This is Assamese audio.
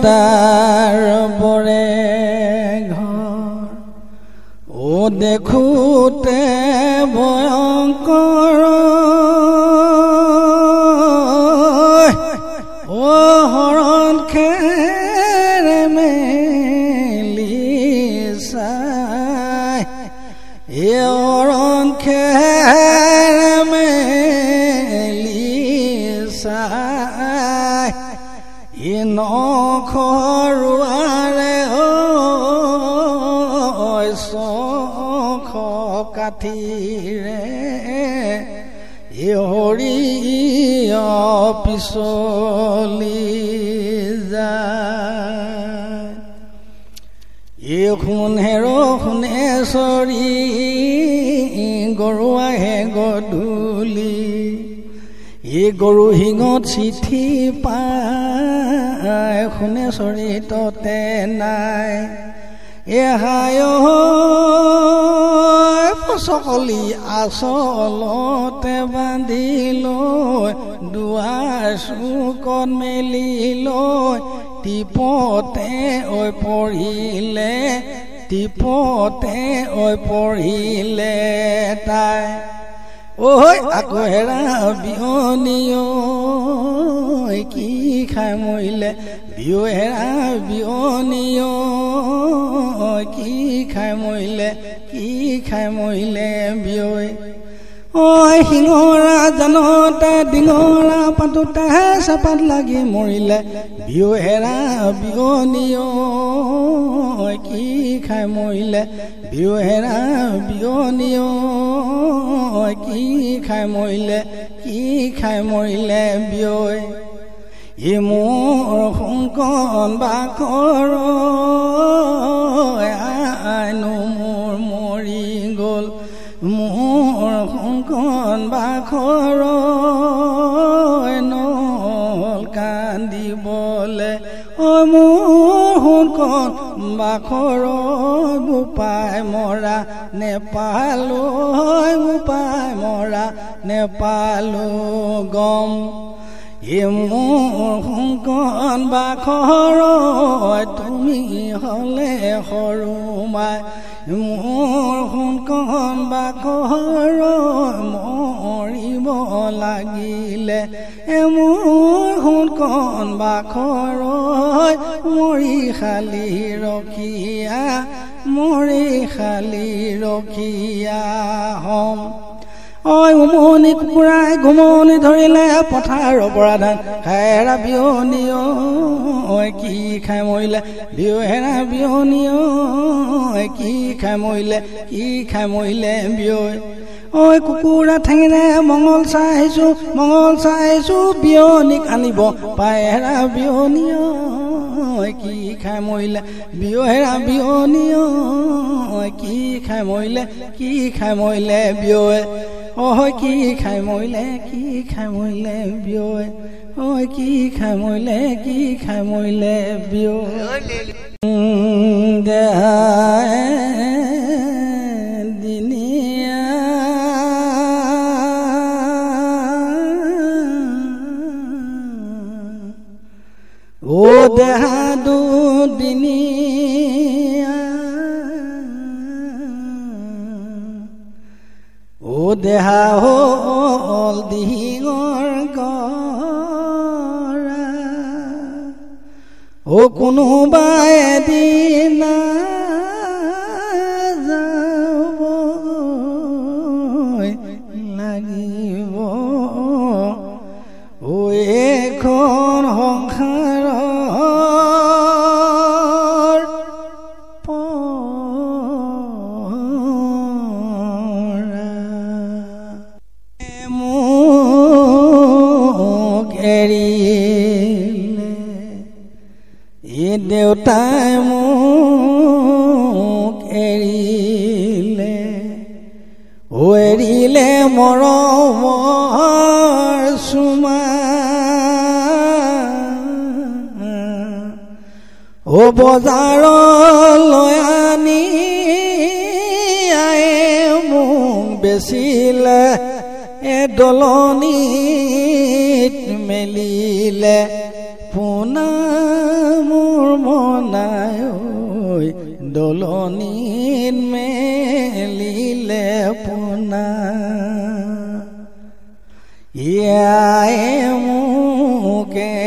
দেউতাৰ বৰে ঘৰ ও দেখোতে ভয়ংকৰ ও হৰণ খেৰে মেলি চাই এ হৰণ খেৰে মেলি চাই ই নখৰুৱাৰে চখ কাঠিৰে ই হৰিয় পিছলি যায় ই সোণেৰো সোণেশ্বৰী গৰু আহে গধূলি ই গৰু শিঙত চিঠি পায় সোণেশ্বৰী ততে নাই এহায় চকলি আচলতে বান্ধি লৈ দুৱাৰ চুকত মেলি লৈ টিপতে ঐ পৰিলে তাই ঐ আকৌ হেৰা বিয়নীয় কি খাই মৰিলে বিয় হেৰা বিয়নীয় কি খাই মৰিলে বিয়ৈ ঐ শিঙৰা জানতে ডিঙৰা পাতোতে চেপাত লাগি মৰিলে বিয় হেৰা বিয়নীয় কি খাই মৰিলে বিয় হেৰা বিয়নীয় কি খাই মৰিলে বিয়ৈ ই মোৰ শংকন বাকৰ আইনো মোৰ মৰি গ'ল মোৰ শংকন বাকৰ নল কান্দিবলে ঐ মোৰ শংকন বাকৰ বোপাই মৰা নেপালো গম ই মোৰ শংকন বাখৰ তুমি হলে সৰু মাই মোৰ শংকন বাখৰ মৰিব লাগিলে মোৰ শংকন বাখৰ মৰি খালি ৰখিয়া হম ঐ উমনি কুকুৰাই ঘুমনি ধৰিলে পথাৰৰ পৰা ধান হেৰা বিয়নীয় কি খাই মৰিলে বিয় হেৰা বিয়নীয় কি খাই মৰিলে বিয়ৈ ঐ কুকুৰা ঠেঙেৰে মঙল চাইছো বিয়নীক আনিব পাই হেৰা বিয়নীয় কি খাই মৰিলে বিয় হেৰা বিয়নীয় কি খাই মৰিলে বিয়ৈ ঐ কি খাই মৰিলে বিয়ৈ ঐ কি খাই মৰিলে বিয়ৈ দিনীয়া ও দেহা দুদিনীয়া ও দেহা হ'ল দিহিঙৰ গৰা ও কোনোবাই এদিনা যাব লাগিব ও এখন সংসাৰৰ পৰা মোক এৰিলে ই দেউতাই মোক এৰিলে মৰমৰ চুমা ও বজাৰলৈ আনি মোক বেচিলে এ দলনিত মেলি মেলিলে পোনা মোৰ মনাই ঐ দলনিত মেলিলে পোনা ইয়াই মোকে